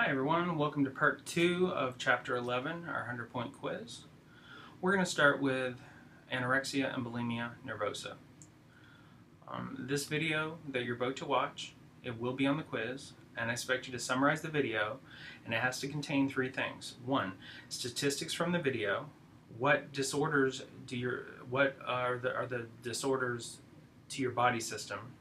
Hi everyone, welcome to part 2 of chapter 11, our 100-point quiz. We're going to start with anorexia and bulimia nervosa. This video that you're about to watch, it will be on the quiz, and I expect you to summarize the video, and it has to contain 3 things. 1, statistics from the video. What are the disorders to your body system?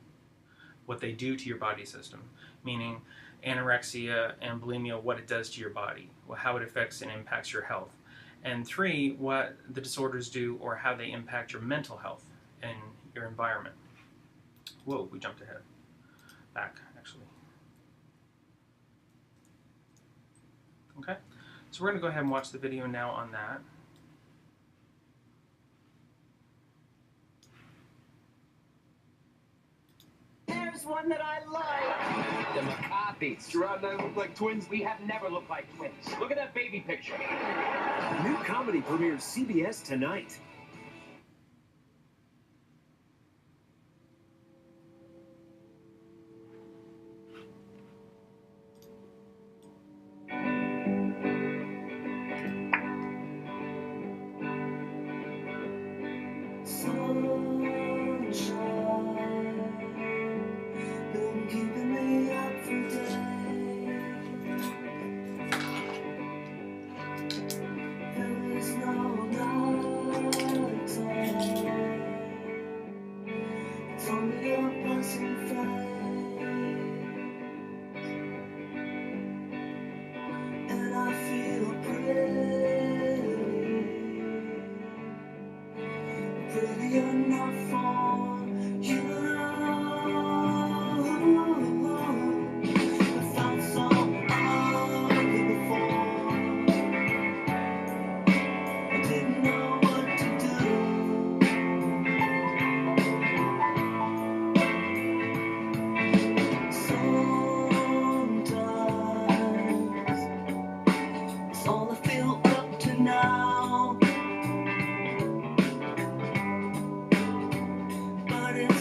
What they do to your body system, meaning anorexia and bulimia, what it does to your body, how it affects and impacts your health. And 3, what the disorders do or how they impact your mental health and your environment. Whoa, we jumped ahead. Back, actually. Okay, so we're going to go ahead and watch the video now on that. There's one that I like. The McCarthys. Gerard and I look like twins. We have never looked like twins. Look at that baby picture. New comedy premieres CBS tonight.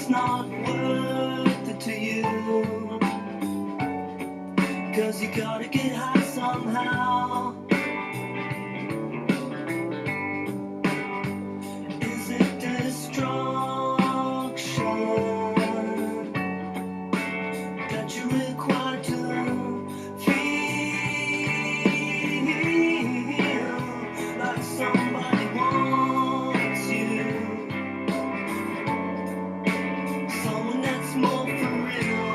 Not worth it to you, 'cause you gotta get high somehow. Is it destruction that you require to feel like somebody wants you? More for real.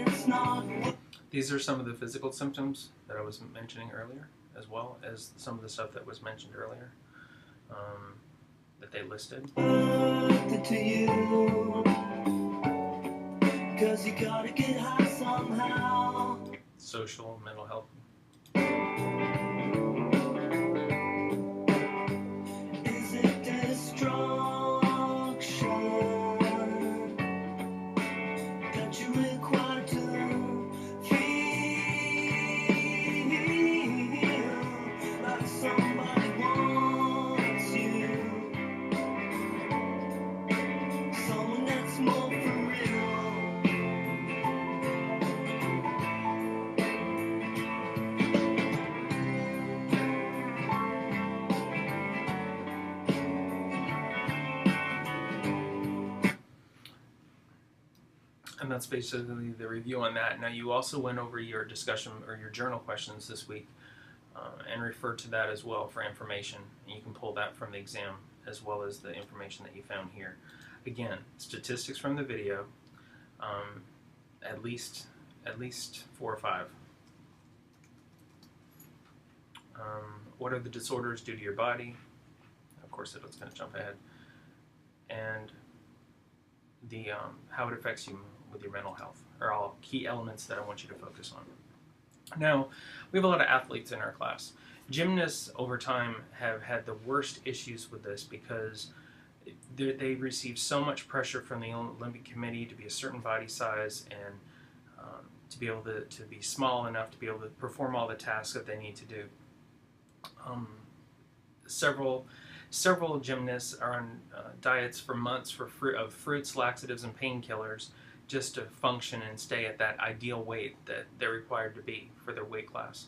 it's not. These are some of the physical symptoms that I was mentioning earlier, as well as some of the stuff that was mentioned earlier that they listed. Worth it to you, 'cause you gotta get high somehow. Social, mental health. Is it destruction that you require to feel like somebody wants you, someone that's more for real? And that's basically the review on that. Now, you also went over your discussion or your journal questions this week and referred to that as well for information. And you can pull that from the exam as well as the information that you found here. Again, statistics from the video, at least 4 or 5. What are the disorders due to your body? Of course, it's going to jump ahead. And the how it affects you with your mental health are all key elements that I want you to focus on. Now, we have a lot of athletes in our class. Gymnasts over time have had the worst issues with this because they receive so much pressure from the Olympic Committee to be a certain body size and to be able to be small enough to be able to perform all the tasks that they need to do. Several gymnasts are on diets for months of fruits, laxatives, and painkillers just to function and stay at that ideal weight that they're required to be for their weight class.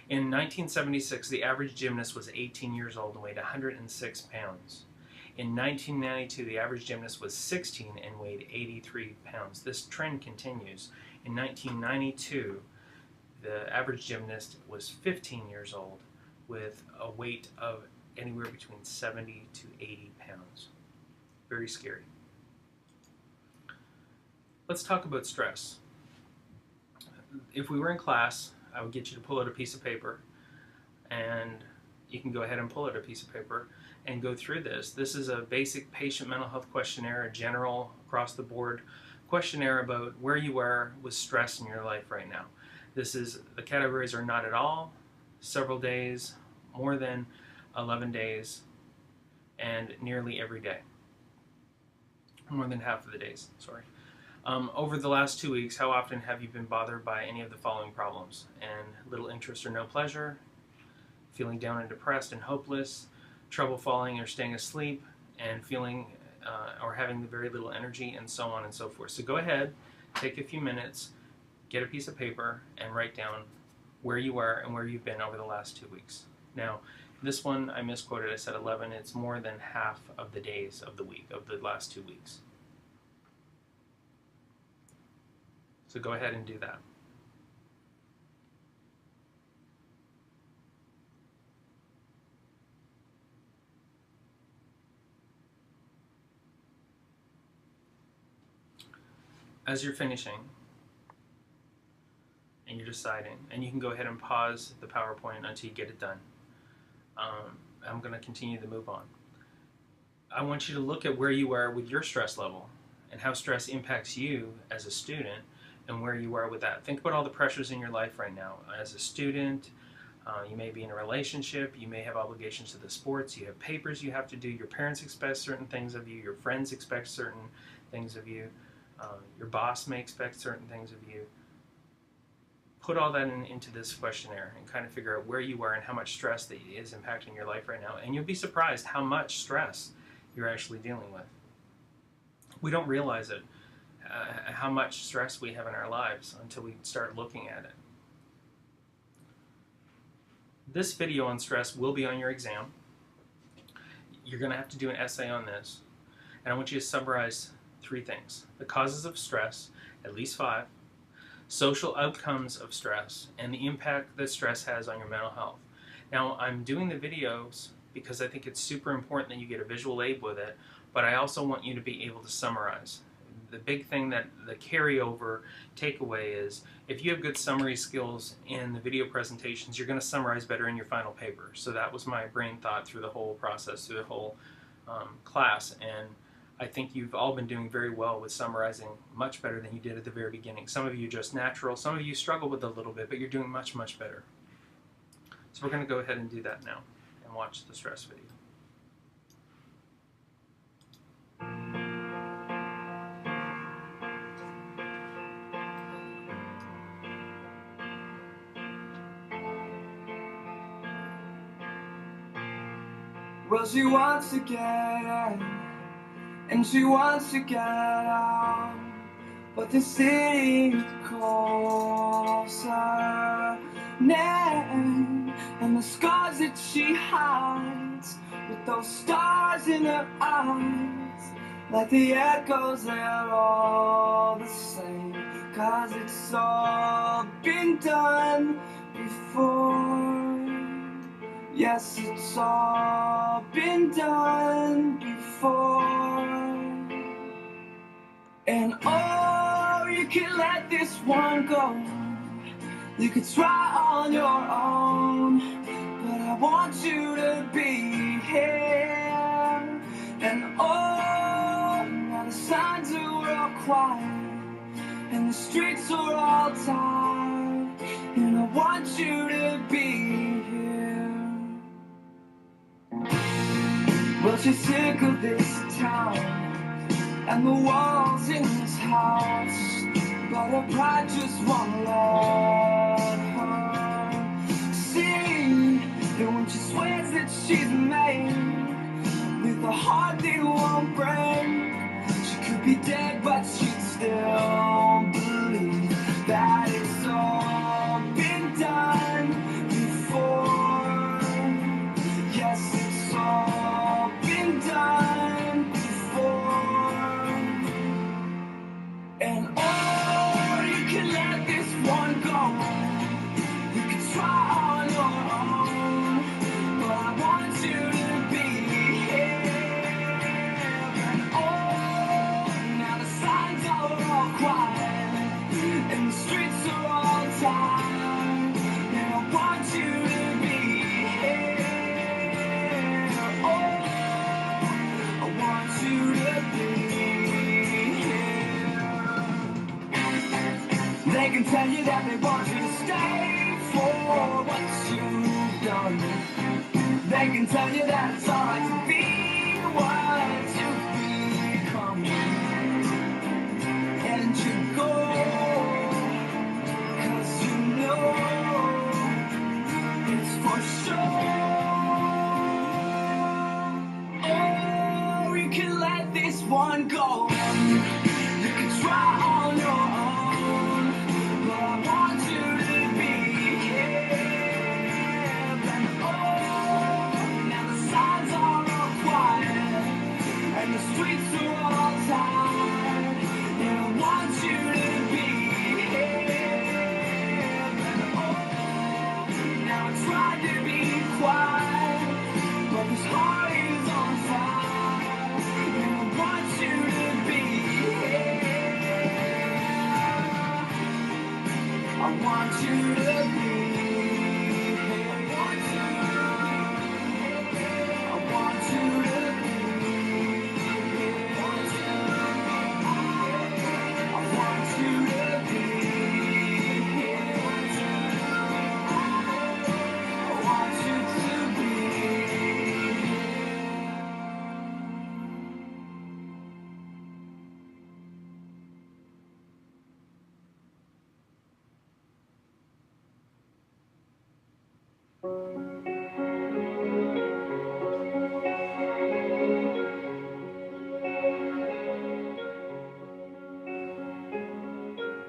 In 1976, the average gymnast was 18 years old and weighed 106 pounds. In 1992, the average gymnast was 16 and weighed 83 pounds. This trend continues. In 1992, the average gymnast was 15 years old with a weight of anywhere between 70 to 80 pounds. Very scary. Let's talk about stress. If we were in class, I would get you to pull out a piece of paper, and you can go ahead and pull out a piece of paper and go through this. This is a basic patient mental health questionnaire, a general across the board questionnaire about where you are with stress in your life right now. The categories are not at all, several days, more than 11 days, and nearly every day. More than half of the days, sorry. Over the last 2 weeks, how often have you been bothered by any of the following problems? And little interest or no pleasure, feeling down and depressed and hopeless, trouble falling or staying asleep, and feeling or having very little energy, and so on and so forth. So go ahead, take a few minutes, get a piece of paper, and write down where you are and where you've been over the last 2 weeks. Now, this one I misquoted. I said 11. It's more than half of the days of the week, of the last 2 weeks. So go ahead and do that. As you're finishing and you're deciding, and you can go ahead and pause the PowerPoint until you get it done. I'm going to continue to move on. I want you to look at where you are with your stress level and how stress impacts you as a student and where you are with that. Think about all the pressures in your life right now. As a student, you may be in a relationship, you may have obligations to the sports, you have papers you have to do, your parents expect certain things of you, your friends expect certain things of you, your boss may expect certain things of you. Put all that into this questionnaire and kind of figure out where you are and how much stress that is impacting your life right now. And you'll be surprised how much stress you're actually dealing with. We don't realize it, how much stress we have in our lives until we start looking at it. This video on stress will be on your exam. You're going to have to do an essay on this. And I want you to summarize 3 things. The causes of stress, at least 5. Social outcomes of stress, and the impact that stress has on your mental health. Now, I'm doing the videos because I think it's super important that you get a visual aid with it, but I also want you to be able to summarize. the big thing that the carryover takeaway is, if you have good summary skills in the video presentations, you're going to summarize better in your final paper. So that was my brain thought through the whole process, through the whole class, and I think you've all been doing very well with summarizing, much better than you did at the very beginning. Some of you just natural, some of you struggle with it a little bit, but you're doing much, much better. So we're going to go ahead and do that now and watch the stress video. Well, she wants to get in, and she wants to get out, but the city calls her name, and the scars that she hides, with those stars in her eyes, like the echoes, they're all the same, 'cause it's all been done before. Yes, it's all been done before. And oh, you can let this one go. You could try on your own, but I want you to be here. And oh, now the signs are all quiet, and the streets are all tired, and I want you to be here. Well, she's sick of this town and the walls in this house, but her pride just won't let her see that when she swears that she's made with a heart that won't break, she could be dead, but she'd still believe that it's all been done before. Yes, it's all been done before. And oh, you can let this one go. You can try on your own, but I want you to be here. And oh, now the signs are all quiet, and the streets are all tired, and I want you to be here. Oh, I want you to be here. They can tell you that they want you to stay for what you've done. They can tell you that it's alright to be what you've become. And you go, 'cause you know it's for sure. Oh, you can let this one go. You can try on your own, but I want you to be here. And oh, now the signs are all quiet, and the streets are all tired, and I want you to be here. And oh, now I try to be quiet, but this heart is on fire, and I want you to be here. I want you to be here. I want you to be here. I want you to be here. I want you to be here.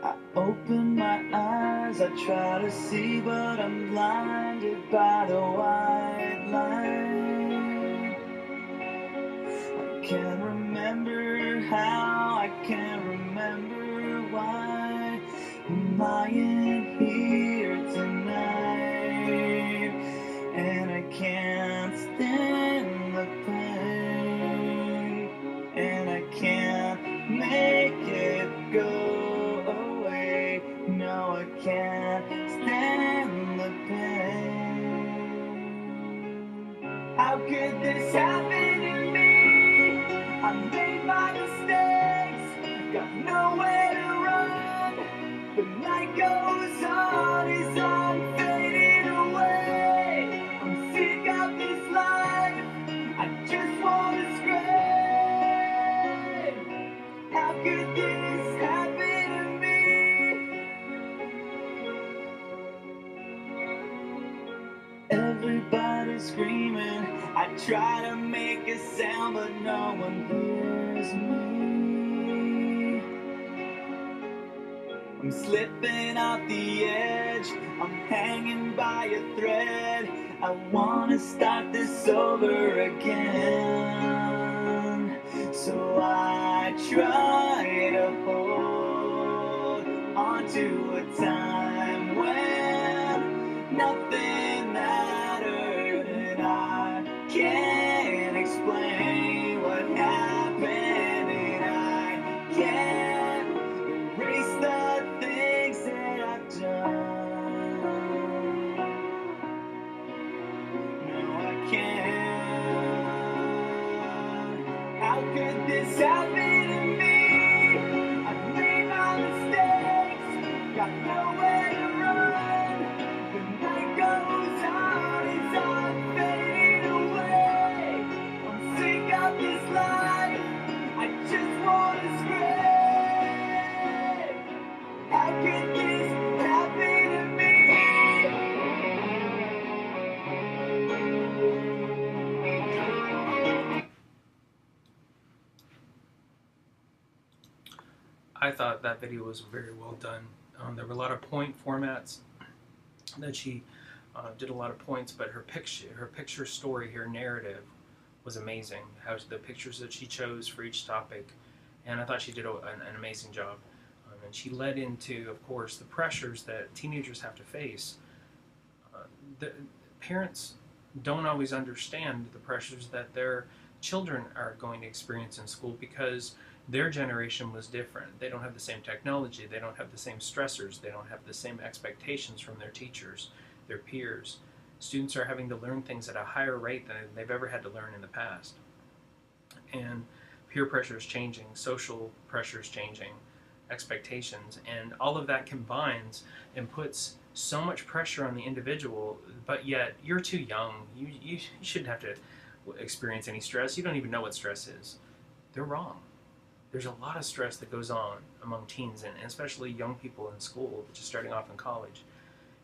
I open my eyes, I try to see, but I'm blinded by the white line. I can't remember how, I can't remember why. I'm lying here tonight, and I can't stand the pain, and I can't make it I can't stand the pain. How could this happen to me? I made my mistakes, got nowhere to run. The night goes on, as I'm fading away. I'm sick of this life, I just wanna scream. How could this happen to me? Everybody's screaming, I try to make a sound, but no one hears me. I'm slipping off the edge, I'm hanging by a thread. I wanna start this over again. So I try to hold onto a time when nothing mattered, and I can't explain what happened, and I can't erase the things that I've done. No, I can't. How could this happen to me? I've made my mistakes, got nowhere to run. The night goes on, as I'm fading away. I'm sick of this life, I just wanna scream. How could this happen to me? I thought that video was very well done. There were a lot of point formats that she did a lot of points, but her picture story, her narrative was amazing. How the pictures that she chose for each topic, and I thought she did an amazing job. And she led into, of course, the pressures that teenagers have to face. The parents don't always understand the pressures that their children are going to experience in school because their generation was different. They don't have the same technology, they don't have the same stressors, they don't have the same expectations from their teachers, their peers. Students are having to learn things at a higher rate than they've ever had to learn in the past. And peer pressure is changing, social pressure is changing, expectations, and all of that combines and puts so much pressure on the individual, but yet you're too young. You shouldn't have to experience any stress. You don't even know what stress is. They're wrong. There's a lot of stress that goes on among teens, and especially young people in school, just starting off in college.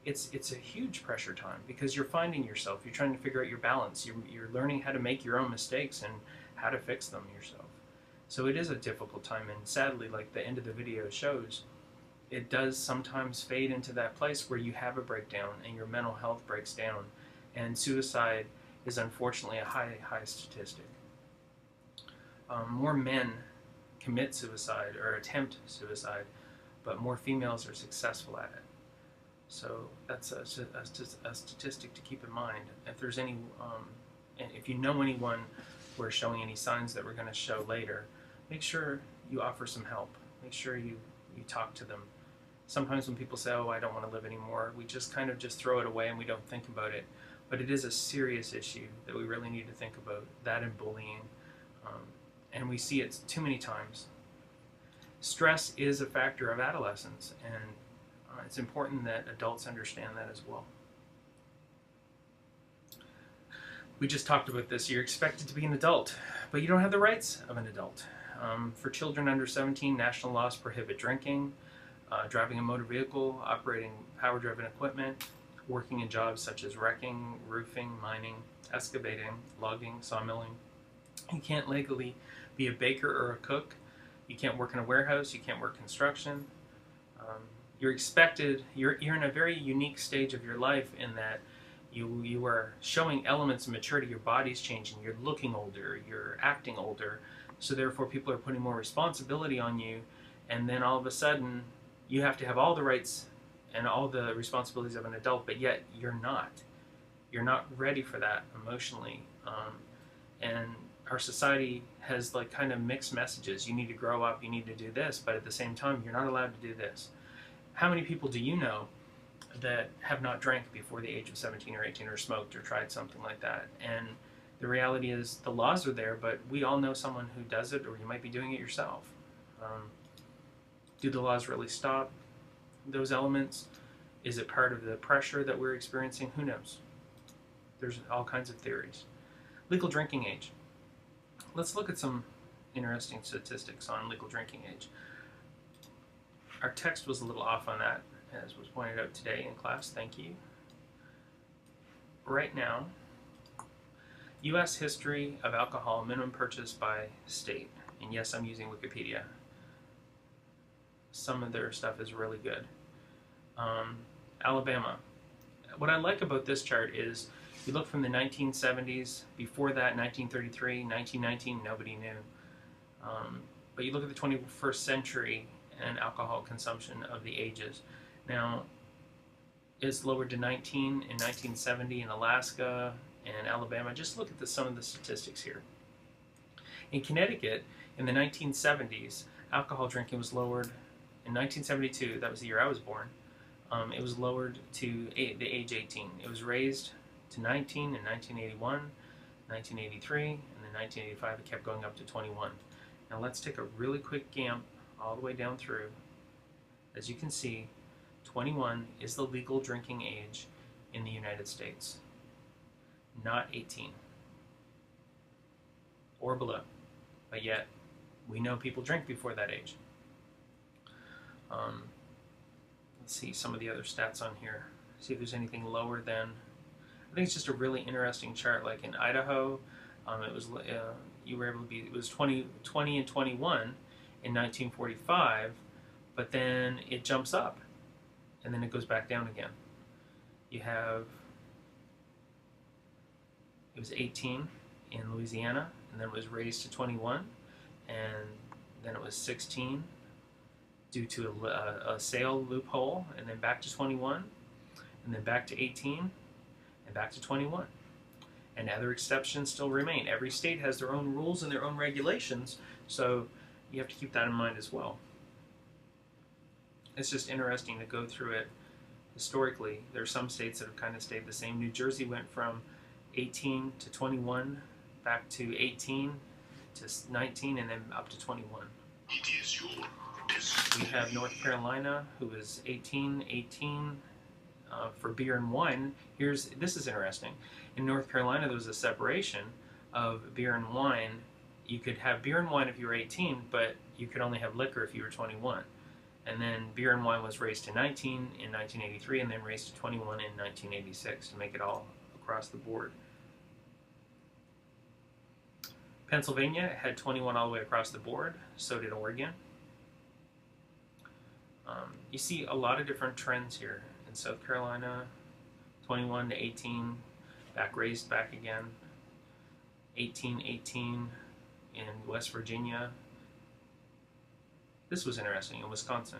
It's a huge pressure time because you're finding yourself. You're trying to figure out your balance. You're learning how to make your own mistakes and how to fix them yourself. So it is a difficult time, and sadly, like the end of the video shows, it does sometimes fade into that place where you have a breakdown and your mental health breaks down, and suicide is unfortunately a high statistic. More men commit suicide or attempt suicide, but more females are successful at it. So that's a statistic to keep in mind. If there's any, and if you know anyone who are showing any signs that we're going to show later, make sure you offer some help. Make sure you talk to them. Sometimes when people say, oh, I don't want to live anymore, we just kind of just throw it away and we don't think about it. But it is a serious issue that we really need to think about, that and bullying. And we see it too many times. Stress is a factor of adolescence, and it's important that adults understand that as well. We just talked about this. You're expected to be an adult, but you don't have the rights of an adult. For children under 17, national laws prohibit drinking, driving a motor vehicle, operating power-driven equipment, working in jobs such as wrecking, roofing, mining, excavating, logging, sawmilling. You can't legally be a baker or a cook. You can't work in a warehouse. You can't work construction. You're expected. You're in a very unique stage of your life in that you are showing elements of maturity. Your body's changing. You're looking older. You're acting older. So therefore, people are putting more responsibility on you, and then all of a sudden, you have to have all the rights and all the responsibilities of an adult, but yet you're not. You're not ready for that emotionally, and our society has like kind of mixed messages. You need to grow up, you need to do this, but at the same time, you're not allowed to do this. How many people do you know that have not drank before the age of 17 or 18 or smoked or tried something like that? And the reality is the laws are there, but we all know someone who does it, or you might be doing it yourself. Do the laws really stop those elements? Is it part of the pressure that we're experiencing? Who knows? There's all kinds of theories. Legal drinking age. Let's look at some interesting statistics on legal drinking age. Our text was a little off on that, as was pointed out today in class. Thank you. Right now, U.S. history of alcohol minimum purchase by state. And yes, I'm using Wikipedia. Some of their stuff is really good. Alabama. What I like about this chart is you look from the 1970s, before that 1933, 1919, nobody knew. But you look at the 21st century and alcohol consumption of the ages. Now, it's lowered to 19 in 1970 in Alaska and Alabama. Just look at some of the statistics here. In Connecticut, in the 1970s, alcohol drinking was lowered. In 1972, that was the year I was born, it was lowered to the age 18. It was raised to 19 in 1981, 1983, and then 1985 it kept going up to 21. Now let's take a really quick gamp all the way down through. As you can see, 21 is the legal drinking age in the United States, not 18 or below, but yet we know people drink before that age. Let's see some of the other stats on here. See if there's anything lower than. I think it's just a really interesting chart. Like in Idaho, it was you were able to be. It was 20 and 21 in 1945, but then it jumps up, and then it goes back down again. You have it was 18 in Louisiana, and then it was raised to 21, and then it was 16. Due to a sale loophole, and then back to 21, and then back to 18, and back to 21. And other exceptions still remain. Every state has their own rules and their own regulations, so you have to keep that in mind as well. It's just interesting to go through it historically. There are some states that have kind of stayed the same. New Jersey went from 18 to 21, back to 18 to 19, and then up to 21. We have North Carolina, who is 18 for beer and wine. This is interesting. In North Carolina, there was a separation of beer and wine. You could have beer and wine if you were 18, but you could only have liquor if you were 21. And then beer and wine was raised to 19 in 1983, and then raised to 21 in 1986 to make it all across the board. Pennsylvania had 21 all the way across the board. So did Oregon. You see a lot of different trends here. In South Carolina, 21 to 18, raised back again. 18 in West Virginia. This was interesting in Wisconsin.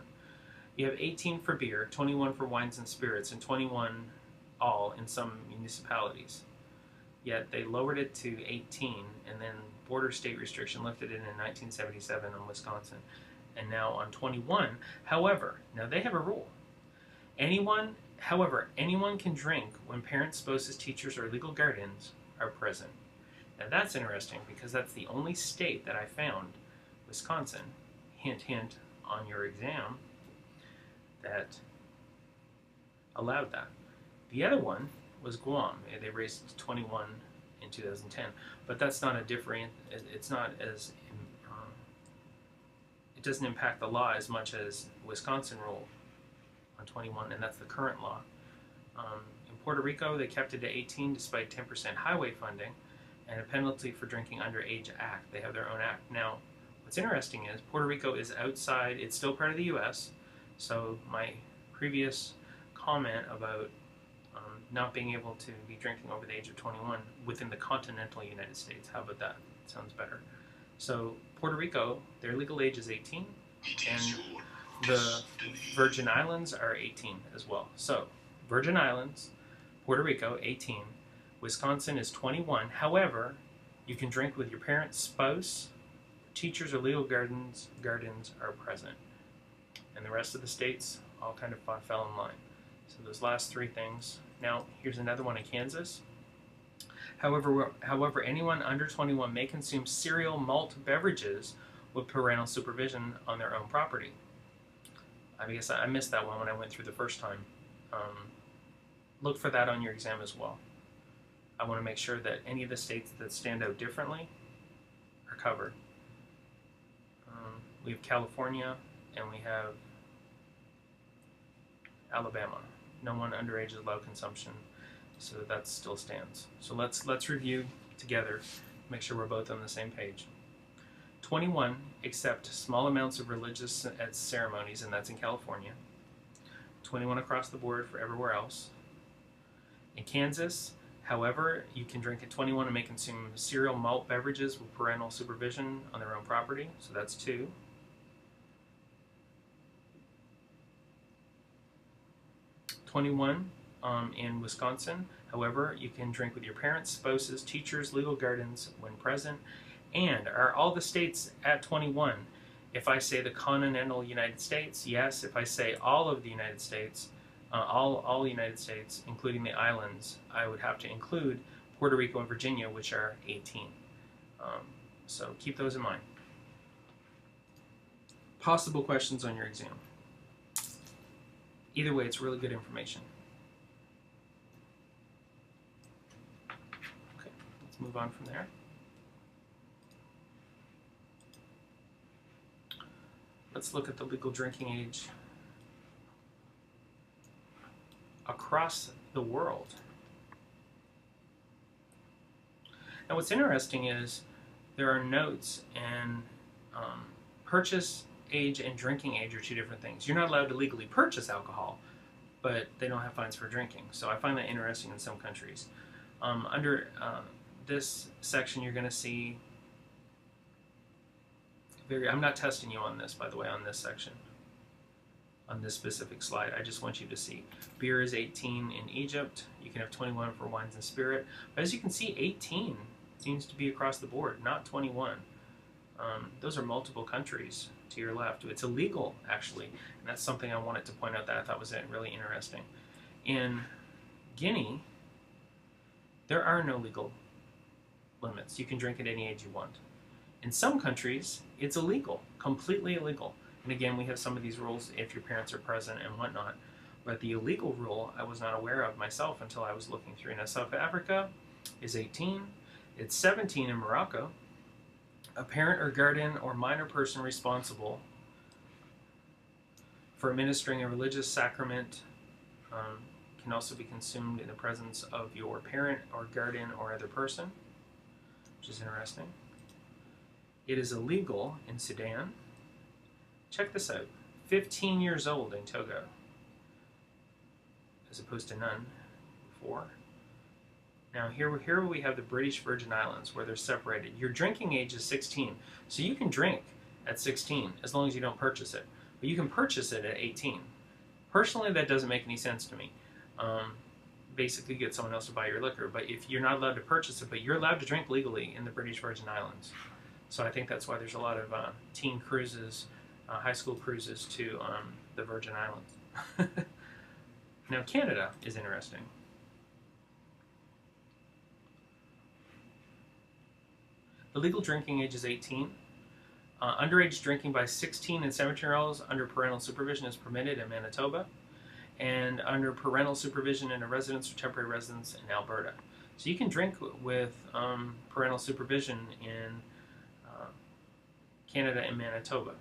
You have 18 for beer, 21 for wines and spirits, and 21 all in some municipalities. Yet they lowered it to 18, and then border state restriction lifted it in 1977 in Wisconsin. And now on 21, however, now they have a rule. Anyone can drink when parents, spouses, teachers, or legal guardians are present. Now that's interesting because that's the only state that I found, Wisconsin, hint, hint on your exam, that allowed that. The other one was Guam. They raised it to 21 in 2010, but that's not a different. It's not as. It doesn't impact the law as much as Wisconsin rule on 21, and that's the current law. In Puerto Rico, they kept it to 18 despite 10% highway funding and a penalty for drinking underage act. They have their own act. Now, what's interesting is Puerto Rico is outside. It's still part of the U.S., so my previous comment about not being able to be drinking over the age of 21 within the continental United States. How about that? Sounds better. So Puerto Rico, their legal age is 18, and the Virgin Islands are 18 as well. So Virgin Islands, Puerto Rico, 18. Wisconsin is 21. However, you can drink with your parents, spouse, teachers, or legal guardians are present. And the rest of the states all kind of fell in line. So those last three things. Now, here's another one in Kansas. However, anyone under 21 may consume cereal malt beverages with parental supervision on their own property. I guess I missed that one when I went through the first time. Look for that on your exam as well. I want to make sure that any of the states that stand out differently are covered. We have California and we have Alabama. No one underage is allowed consumption, so that still stands. So let's review together, make sure we're both on the same page. 21, except small amounts of religious ceremonies, and that's in California. 21 across the board for everywhere else. In Kansas, however, you can drink at 21 and may consume cereal malt beverages with parental supervision on their own property, so that's 2. 21 in Wisconsin, however, you can drink with your parents, spouses, teachers, legal guardians when present. And are all the states at 21? If I say the continental United States, yes. If I say all of the United States, all United States, including the islands, I would have to include Puerto Rico and Virginia, which are 18. So keep those in mind. Possible questions on your exam. Either way, it's really good information. Okay, let's move on from there. Let's look at the legal drinking age across the world. Now what's interesting is there are notes, and purchase age and drinking age are two different things. You're not allowed to legally purchase alcohol, but they don't have fines for drinking. So I find that interesting in some countries. Under this section, you're going to see I'm not testing you on this, by the way, on this section, on this specific slide. I just want you to see. Beer is 18 in Egypt. You can have 21 for wines and spirit. But as you can see, 18 seems to be across the board, not 21. Those are multiple countries to your left. It's illegal, actually, and that's something I wanted to point out that I thought was really interesting. In Guinea, there are no legal limits. You can drink at any age you want. In some countries, it's illegal, completely illegal. And again, we have some of these rules if your parents are present and whatnot. But the illegal rule I was not aware of myself until I was looking through. Now, South Africa is 18. It's 17 in Morocco. A parent or guardian or minor person responsible for administering a religious sacrament can also be consumed in the presence of your parent or guardian or other person, which is interesting. It is illegal in Sudan. Check this out. 15 years old in Togo, as opposed to none before. Now here we have the British Virgin Islands, where they're separated. Your drinking age is 16, so you can drink at 16 as long as you don't purchase it. But you can purchase it at 18. Personally, that doesn't make any sense to me. Basically get someone else to buy your liquor, but if you're not allowed to purchase it, but you're allowed to drink legally in the British Virgin Islands. So I think that's why there's a lot of teen cruises, high school cruises to the Virgin Islands. Now Canada is interesting. The legal drinking age is 18. Underage drinking by 16 and 17-year-olds under parental supervision is permitted in Manitoba, and under parental supervision in a residence or temporary residence in Alberta. So you can drink with parental supervision in Canada and Manitoba.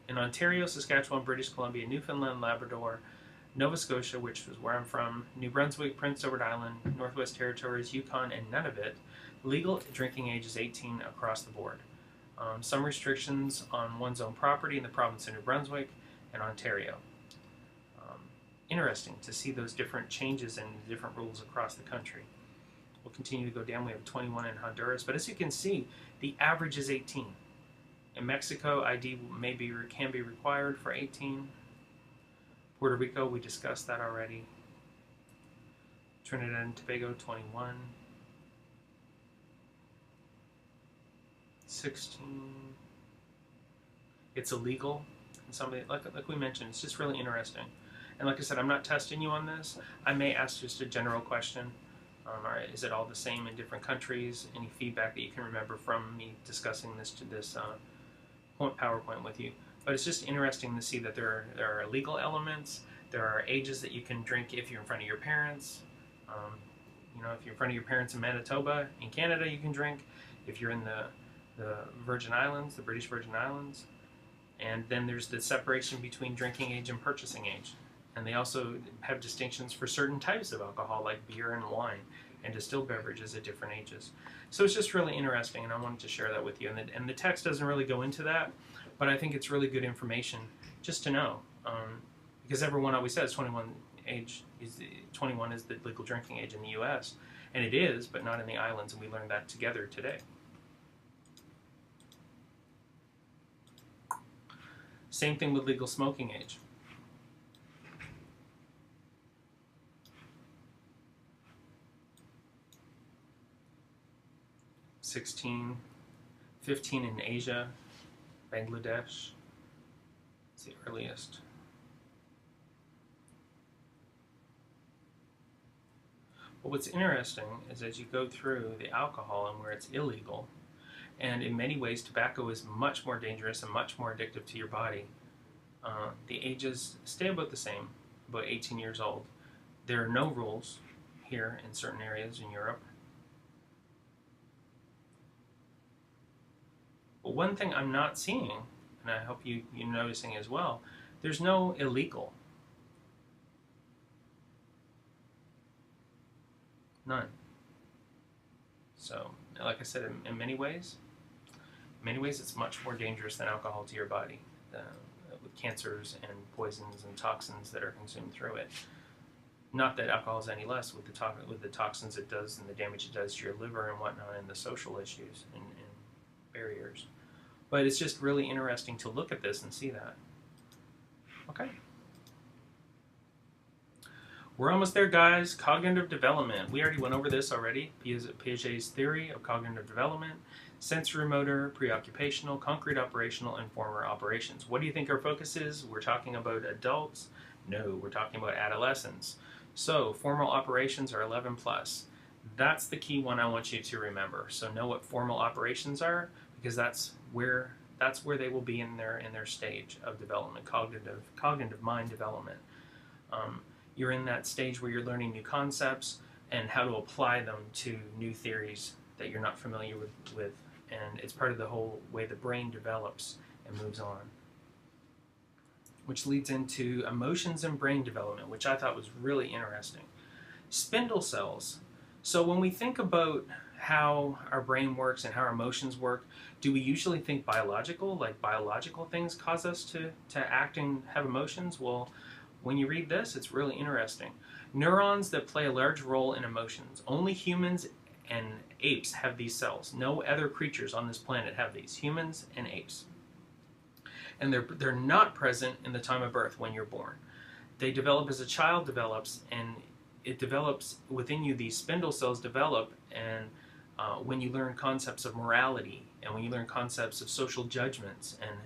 In Ontario, Saskatchewan, British Columbia, Newfoundland, Labrador, Nova Scotia, which is where I'm from, New Brunswick, Prince Edward Island, Northwest Territories, Yukon, and Nunavut, legal drinking age is 18 across the board. Some restrictions on one's own property in the province of New Brunswick and Ontario. Interesting to see those different changes and different rules across the country. We'll continue to go down. We have 21 in Honduras, but as you can see, the average is 18. In Mexico, ID can be required for 18. Puerto Rico, we discussed that already. Trinidad and Tobago, 21. 16. It's illegal. And somebody, like we mentioned, it's just really interesting. And like I said, I'm not testing you on this. I may ask just a general question. All right, is it all the same in different countries? Any feedback that you can remember from me discussing this PowerPoint with you? But it's just interesting to see that there are legal elements. There are ages that you can drink if you're in front of your parents. You know, if you're in front of your parents in Manitoba, in Canada, you can drink. If you're in the Virgin Islands, the British Virgin Islands. And then there's the separation between drinking age and purchasing age. And they also have distinctions for certain types of alcohol, like beer and wine, and distilled beverages at different ages. So it's just really interesting, and I wanted to share that with you. And the text doesn't really go into that, but I think it's really good information just to know. Because everyone always says 21 is the legal drinking age in the U.S., and it is, but not in the islands, and we learned that together today. Same thing with legal smoking age. 16, 15 in Asia, Bangladesh. It's the earliest. But what's interesting is as you go through the alcohol and where it's illegal, and in many ways tobacco is much more dangerous and much more addictive to your body, the ages stay about the same, about 18 years old. There are no rules here in certain areas in Europe. But one thing I'm not seeing, and I hope you're noticing as well, there's no illegal. None. So, like I said, in many ways it's much more dangerous than alcohol to your body, with cancers and poisons and toxins that are consumed through it. Not that alcohol is any less with the toxins it does and the damage it does to your liver and whatnot, and the social issues and barriers. But it's just really interesting to look at this and see that. Okay. We're almost there, guys. Cognitive development. We already went over this already. Piaget's theory of cognitive development. Sensory motor, preoccupational, concrete operational, and former operations. What do you think our focus is? We're talking about adults? No, we're talking about adolescents. So, formal operations are 11 plus. That's the key one I want you to remember. So know what formal operations are, because that's where they will be in their stage of development, cognitive mind development. You're in that stage where you're learning new concepts and how to apply them to new theories that you're not familiar with, and it's part of the whole way the brain develops and moves on. Which leads into emotions and brain development, which I thought was really interesting. Spindle cells. So when we think about how our brain works and how our emotions work, do we usually think biological, like biological things cause us to act and have emotions? Well, when you read this, it's really interesting. Neurons that play a large role in emotions. Only humans and apes have these cells. No other creatures on this planet have these. Humans and apes. And they're not present in the time of birth when you're born. They develop as a child develops, and it develops within you. These spindle cells develop, and when you learn concepts of morality, and when you learn concepts of social judgments, and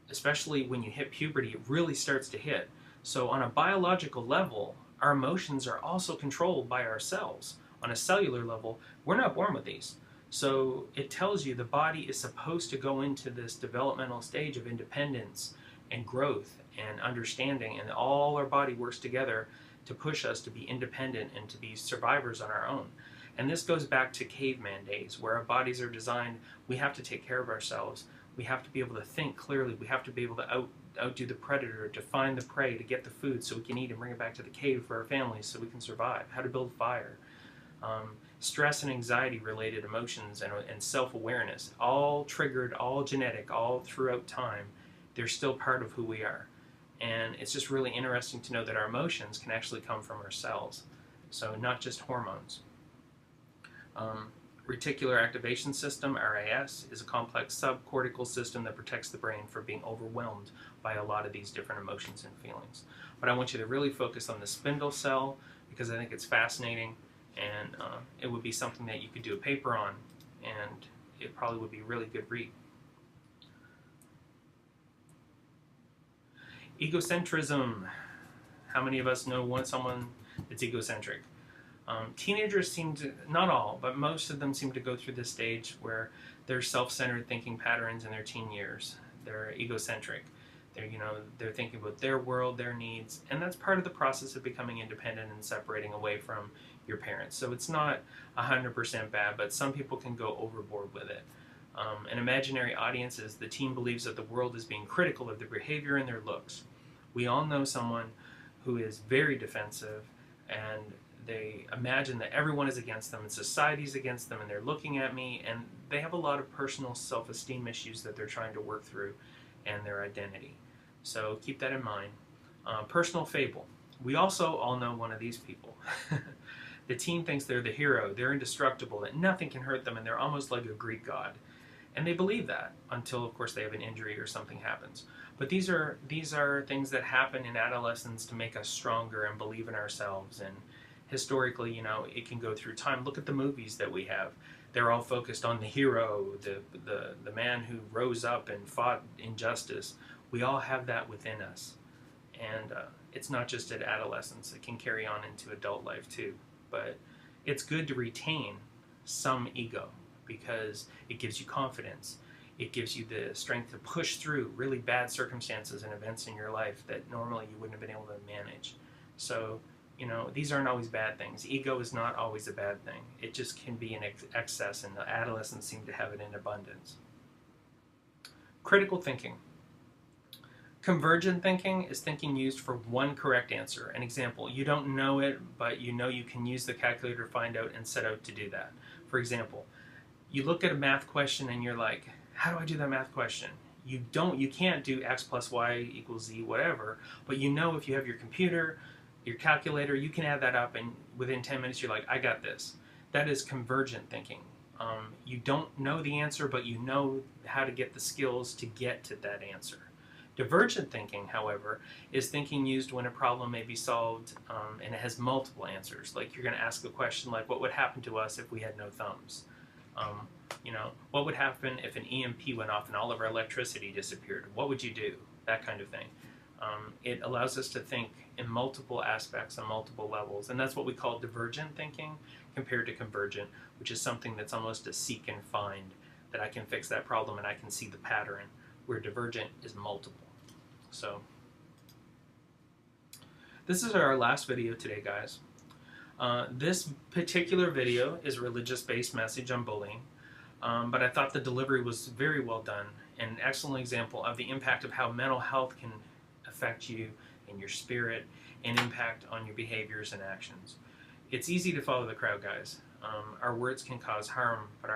especially when you hit puberty, it really starts to hit. So on a biological level, our emotions are also controlled by our cells. On a cellular level, we're not born with these. So it tells you the body is supposed to go into this developmental stage of independence and growth and understanding, and all our body works together to push us to be independent and to be survivors on our own. And this goes back to caveman days, where our bodies are designed, we have to take care of ourselves. We have to be able to think clearly. We have to be able to outdo the predator, to find the prey, to get the food so we can eat and bring it back to the cave for our families so we can survive. How to build fire. Stress and anxiety related emotions and self-awareness, all triggered, all genetic, all throughout time. They're still part of who we are. And it's just really interesting to know that our emotions can actually come from our cells. So not just hormones. Reticular activation system, RAS, is a complex subcortical system that protects the brain from being overwhelmed by a lot of these different emotions and feelings. But I want you to really focus on the spindle cell, because I think it's fascinating, and it would be something that you could do a paper on, and it probably would be a really good read. Egocentrism. How many of us know someone that's egocentric? Teenagers seem to, not all, but most of them seem to go through this stage where there's self-centered thinking patterns in their teen years. They're egocentric. They're thinking about their world, their needs, and that's part of the process of becoming independent and separating away from your parents. So it's not 100% bad, but some people can go overboard with it. In imaginary audiences, the teen believes that the world is being critical of their behavior and their looks. We all know someone who is very defensive, and they imagine that everyone is against them and society's against them, and they're looking at me, and they have a lot of personal self-esteem issues that they're trying to work through, and their identity. So keep that in mind. Personal fable. We also all know one of these people. The teen thinks they're the hero, they're indestructible, that nothing can hurt them, and they're almost like a Greek god. And they believe that until, of course, they have an injury or something happens. But these are things that happen in adolescence to make us stronger and believe in ourselves. And historically, it can go through time. Look at the movies that we have. They're all focused on the hero, the man who rose up and fought injustice. We all have that within us. And it's not just at adolescence. It can carry on into adult life too. But it's good to retain some ego because it gives you confidence. It gives you the strength to push through really bad circumstances and events in your life that normally you wouldn't have been able to manage. So, these aren't always bad things. Ego is not always a bad thing. It just can be in excess, and the adolescents seem to have it in abundance. Critical thinking. Convergent thinking is thinking used for one correct answer. An example, you don't know it, but you know you can use the calculator to find out and set out to do that. For example, you look at a math question and you're like, how do I do that math question? You can't do x plus y equals z, whatever, but if you have your computer, your calculator, you can add that up, and within 10 minutes you're like, I got this. That is convergent thinking. You don't know the answer, but you know how to get the skills to get to that answer. Divergent thinking, however, is thinking used when a problem may be solved and it has multiple answers. Like you're going to ask the question like, what would happen to us if we had no thumbs? What would happen if an EMP went off and all of our electricity disappeared? What would you do? That kind of thing. It allows us to think in multiple aspects on multiple levels, and that's what we call divergent thinking compared to convergent, which is something that's almost a seek and find, that I can fix that problem and I can see the pattern, where divergent is multiple. So this is our last video today, guys. This particular video is a religious-based message on bullying, but I thought the delivery was very well done and an excellent example of the impact of how mental health can affect you and your spirit and impact on your behaviors and actions. It's easy to follow the crowd, guys. Our words can cause harm, but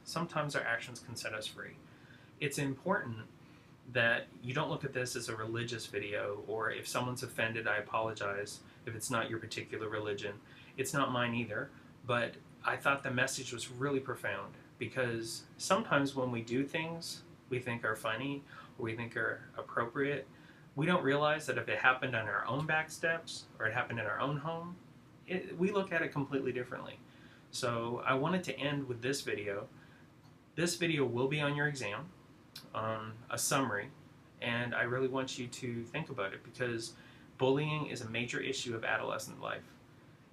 sometimes our actions can set us free. It's important that you don't look at this as a religious video, or if someone's offended, I apologize if it's not your particular religion. It's not mine either, but I thought the message was really profound, because sometimes when we do things we think are funny or we think are appropriate, we don't realize that if it happened on our own back steps or it happened in our own home, we look at it completely differently. So I wanted to end with this video. This video will be on your exam, a summary, and I really want you to think about it, because bullying is a major issue of adolescent life.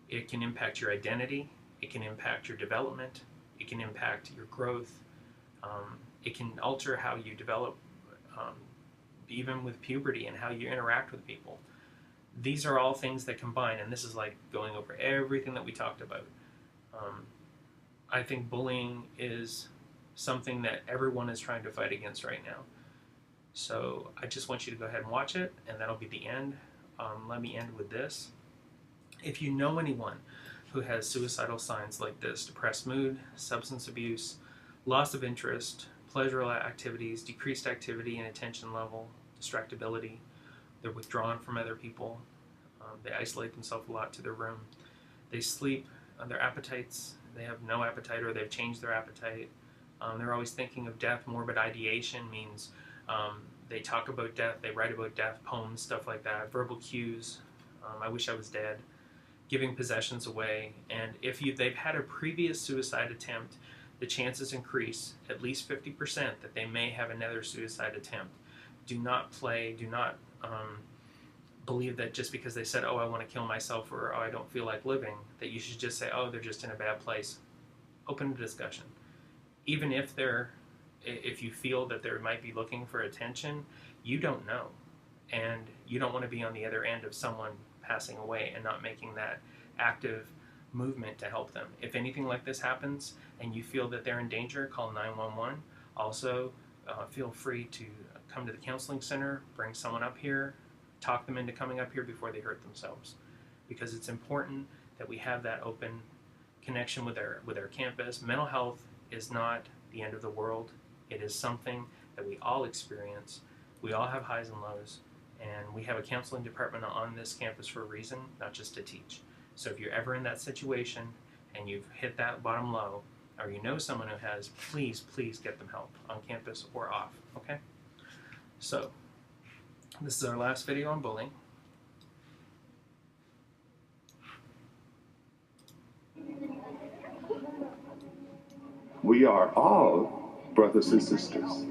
It can impact your identity, it can impact your development, it can impact your growth, it can alter how you develop, even with puberty, and how you interact with people. These are all things that combine, and this is like going over everything that we talked about. I think bullying is something that everyone is trying to fight against right now. So I just want you to go ahead and watch it, and that'll be the end. Let me end with this. If you know anyone who has suicidal signs like this: depressed mood, substance abuse, loss of interest, pleasurable activities, decreased activity and attention level, distractibility, they're withdrawn from other people, they isolate themselves a lot to their room, they sleep on their appetites, they have no appetite or they've changed their appetite, they're always thinking of death. Morbid ideation means they talk about death, they write about death, poems, stuff like that. Verbal cues, I wish I was dead. Giving possessions away. And if they've had a previous suicide attempt, the chances increase at least 50% that they may have another suicide attempt. Do not play, do not believe that just because they said, oh, I want to kill myself, or oh, I don't feel like living, that you should just say, oh, they're just in a bad place. Open to discussion. Even if you feel that they might be looking for attention, you don't know. And you don't want to be on the other end of someone passing away and not making that active movement to help them. If anything like this happens and you feel that they're in danger, call 911. Also, feel free to come to the counseling center, bring someone up here, talk them into coming up here before they hurt themselves. Because it's important that we have that open connection with our campus. Mental health is not the end of the world. It is something that we all experience. We all have highs and lows. And we have a counseling department on this campus for a reason, not just to teach. So if you're ever in that situation and you've hit that bottom low, or you know someone who has, please get them help on campus or off, okay? So, this is our last video on bullying. We are all brothers and sisters.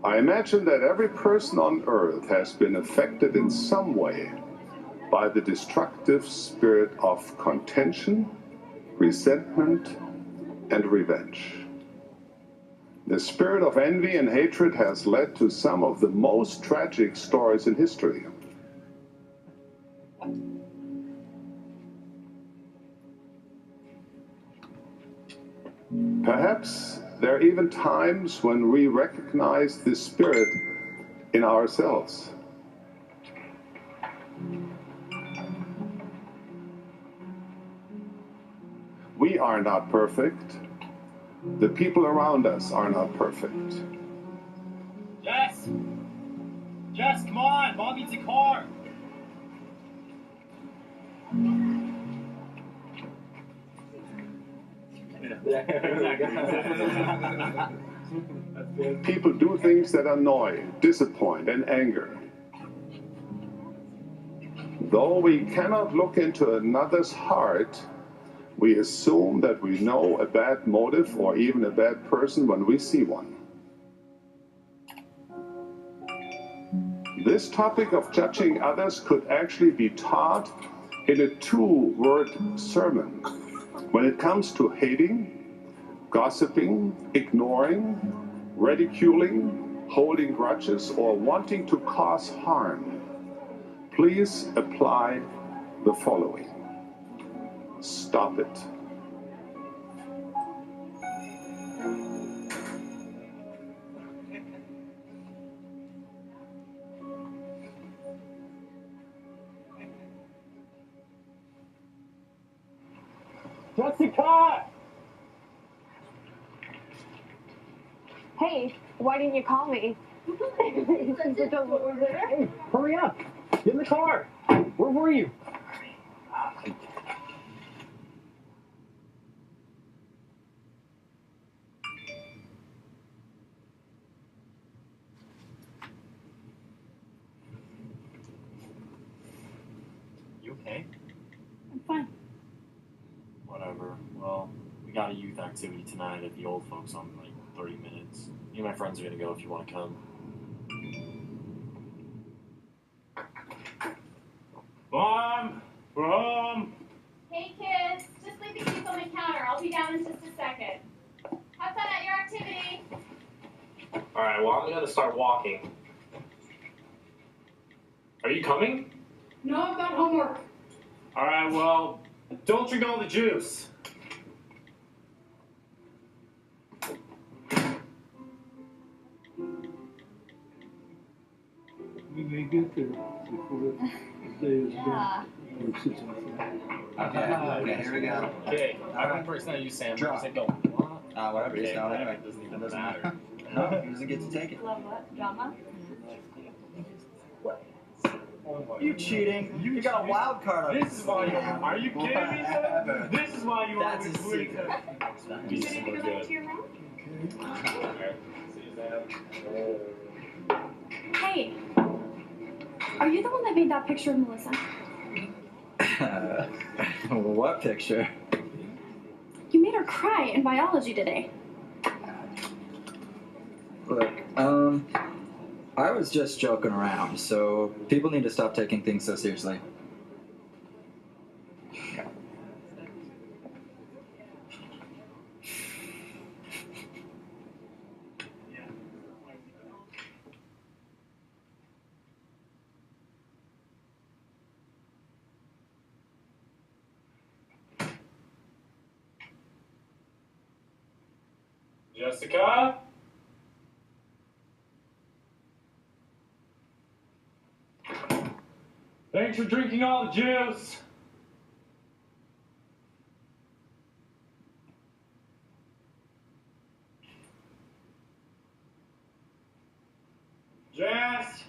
I imagine that every person on earth has been affected in some way by the destructive spirit of contention, resentment, and revenge. The spirit of envy and hatred has led to some of the most tragic stories in history. Perhaps there are even times when we recognize this spirit in ourselves. We are not perfect. The people around us are not perfect. Jess! Jess, come on! Mom needs a car! People do things that annoy, disappoint, and anger. Though we cannot look into another's heart, we assume that we know a bad motive or even a bad person when we see one. This topic of judging others could actually be taught in a 2-word sermon. When it comes to hating, gossiping, ignoring, ridiculing, holding grudges, or wanting to cause harm, please apply the following. Stop it. Jessica! Hey, why didn't you call me? Hey, hurry up! Get in the car! Where were you? You okay? I'm fine. Whatever. Well, we got a youth activity tonight at the old folks home in like 30 minutes. Me and my friends are gonna go if you want to come. Mom! Mom! Hey kids, just leave the keys on the counter. I'll be down in just a second. Have fun at your activity. Alright, well, I'm gonna start walking. Are you coming? No, I've got homework. Alright, well, don't drink all the juice. We may get there before the day is done. Okay, here we go. Okay, I'm first now you, Sam. Draw. You said go. Whatever, Okay, just go anyway. it doesn't even matter. No, he doesn't get to take it. Love what? Drama? You cheating? You got a wild card on This is why you are you kidding me, Sam? This is why you That's want a me to secret. You ready to go back to your room? Hey, are you the one that made that picture of Melissa? What picture? You made her cry in biology today. Look, I was just joking around, so people need to stop taking things so seriously. Jessica? Thanks for drinking all the juice. Jess?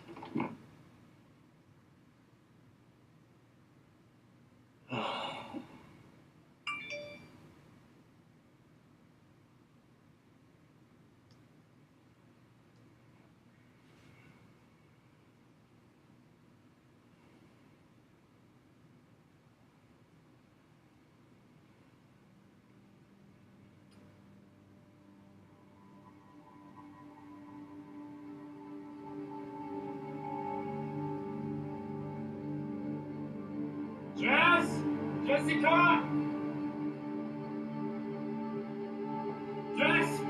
Jess? Jessica? Jess?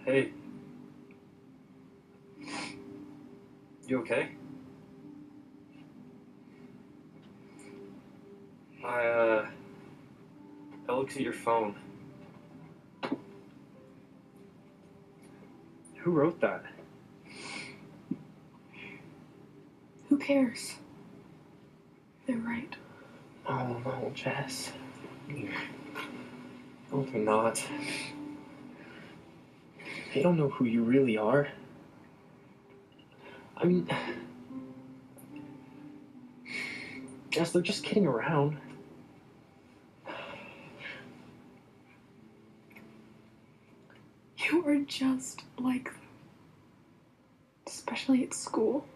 Hey. You okay? I looked at your phone. Who wrote that? Who cares? They're right. Oh, no, Jess. No, they're not. They don't know who you really are. I mean, Jess, they're just kidding around. You are just like them. Especially at school.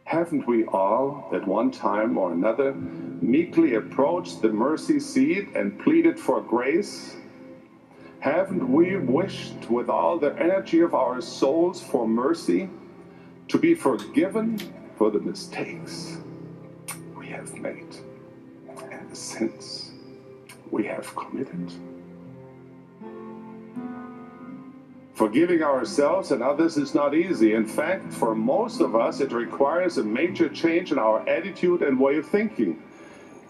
Haven't we all, at one time or another, meekly approached the mercy seat and pleaded for grace? Haven't we wished with all the energy of our souls for mercy, to be forgiven for the mistakes we have made and the sins we have committed? Forgiving ourselves and others is not easy. In fact, for most of us, it requires a major change in our attitude and way of thinking,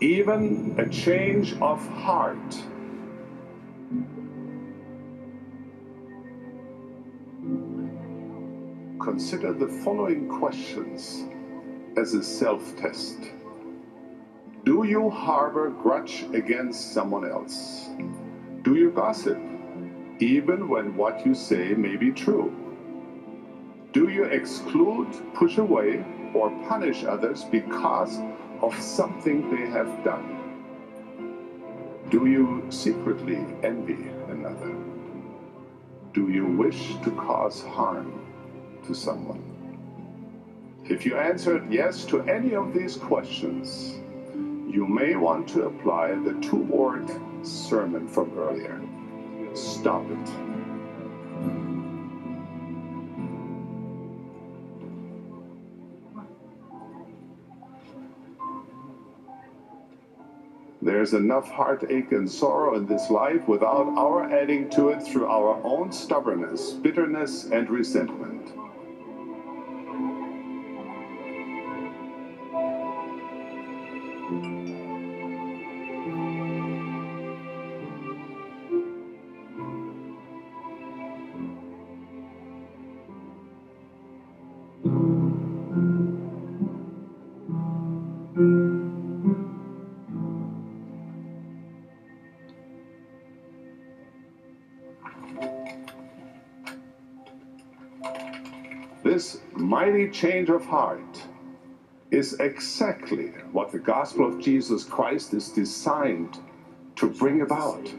even a change of heart. Consider the following questions as a self-test. Do you harbor grudge against someone else? Do you gossip, even when what you say may be true? Do you exclude, push away, or punish others because of something they have done? Do you secretly envy another? Do you wish to cause harm to someone? If you answered yes to any of these questions, you may want to apply the two-word sermon from earlier. Stop it. There's enough heartache and sorrow in this life without our adding to it through our own stubbornness, bitterness, and resentment. This mighty change of heart is exactly what the gospel of Jesus Christ is designed to bring about.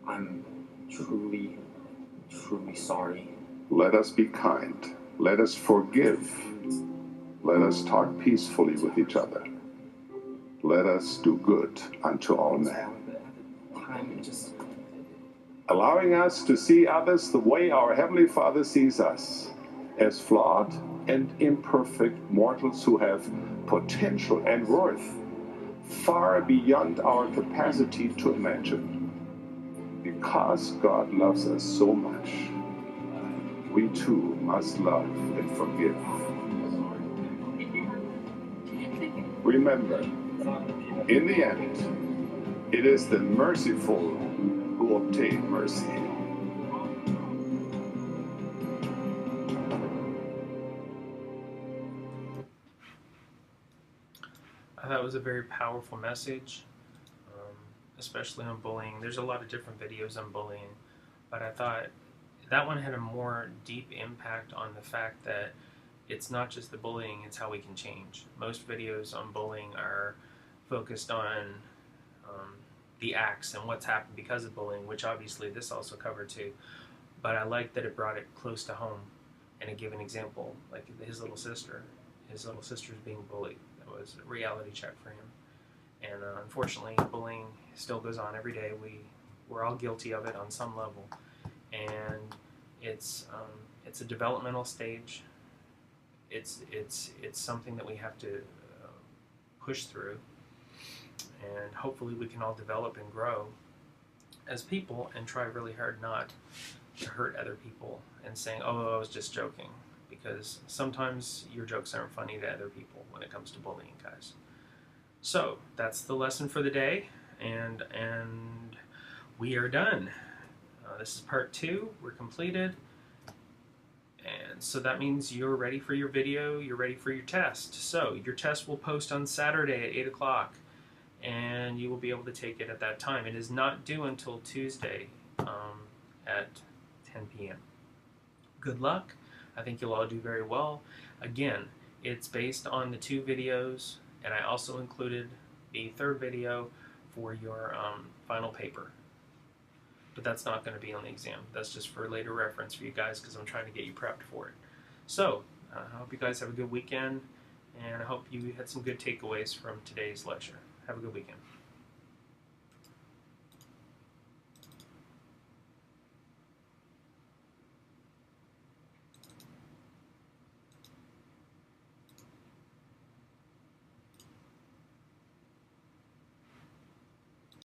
I'm truly, truly sorry. Let us be kind. Let us forgive. Let us talk peacefully with each other. Let us do good unto all men. Allowing us to see others the way our Heavenly Father sees us, as flawed and imperfect mortals who have potential and worth far beyond our capacity to imagine. Because God loves us so much, we too must love and forgive. Remember, in the end, it is the merciful who obtain mercy. I thought it was a very powerful message, especially on bullying. There's a lot of different videos on bullying, but I thought that one had a more deep impact on the fact that it's not just the bullying, it's how we can change. Most videos on bullying are focused on the acts and what's happened because of bullying, which obviously this also covered too. But I like that it brought it close to home, and it gave an example, like his little sister's being bullied. That was a reality check for him. And unfortunately, bullying still goes on every day. We're all guilty of it on some level, and it's a developmental stage. It's something that we have to push through, and hopefully we can all develop and grow as people and try really hard not to hurt other people and saying, "Oh, I was just joking," because sometimes your jokes aren't funny to other people when it comes to bullying, guys. So that's the lesson for the day, and we are done. This is part 2. We're completed. And so that means you're ready for your video, you're ready for your test. So your test will post on Saturday at 8 o'clock, and you will be able to take it at that time. It is not due until Tuesday at 10 p.m. Good luck. I think you'll all do very well. Again, it's based on the 2 videos, and I also included the 3rd video for your final paper. But that's not going to be on the exam. That's just for later reference for you guys, because I'm trying to get you prepped for it. So, I hope you guys have a good weekend, and I hope you had some good takeaways from today's lecture. Have a good weekend.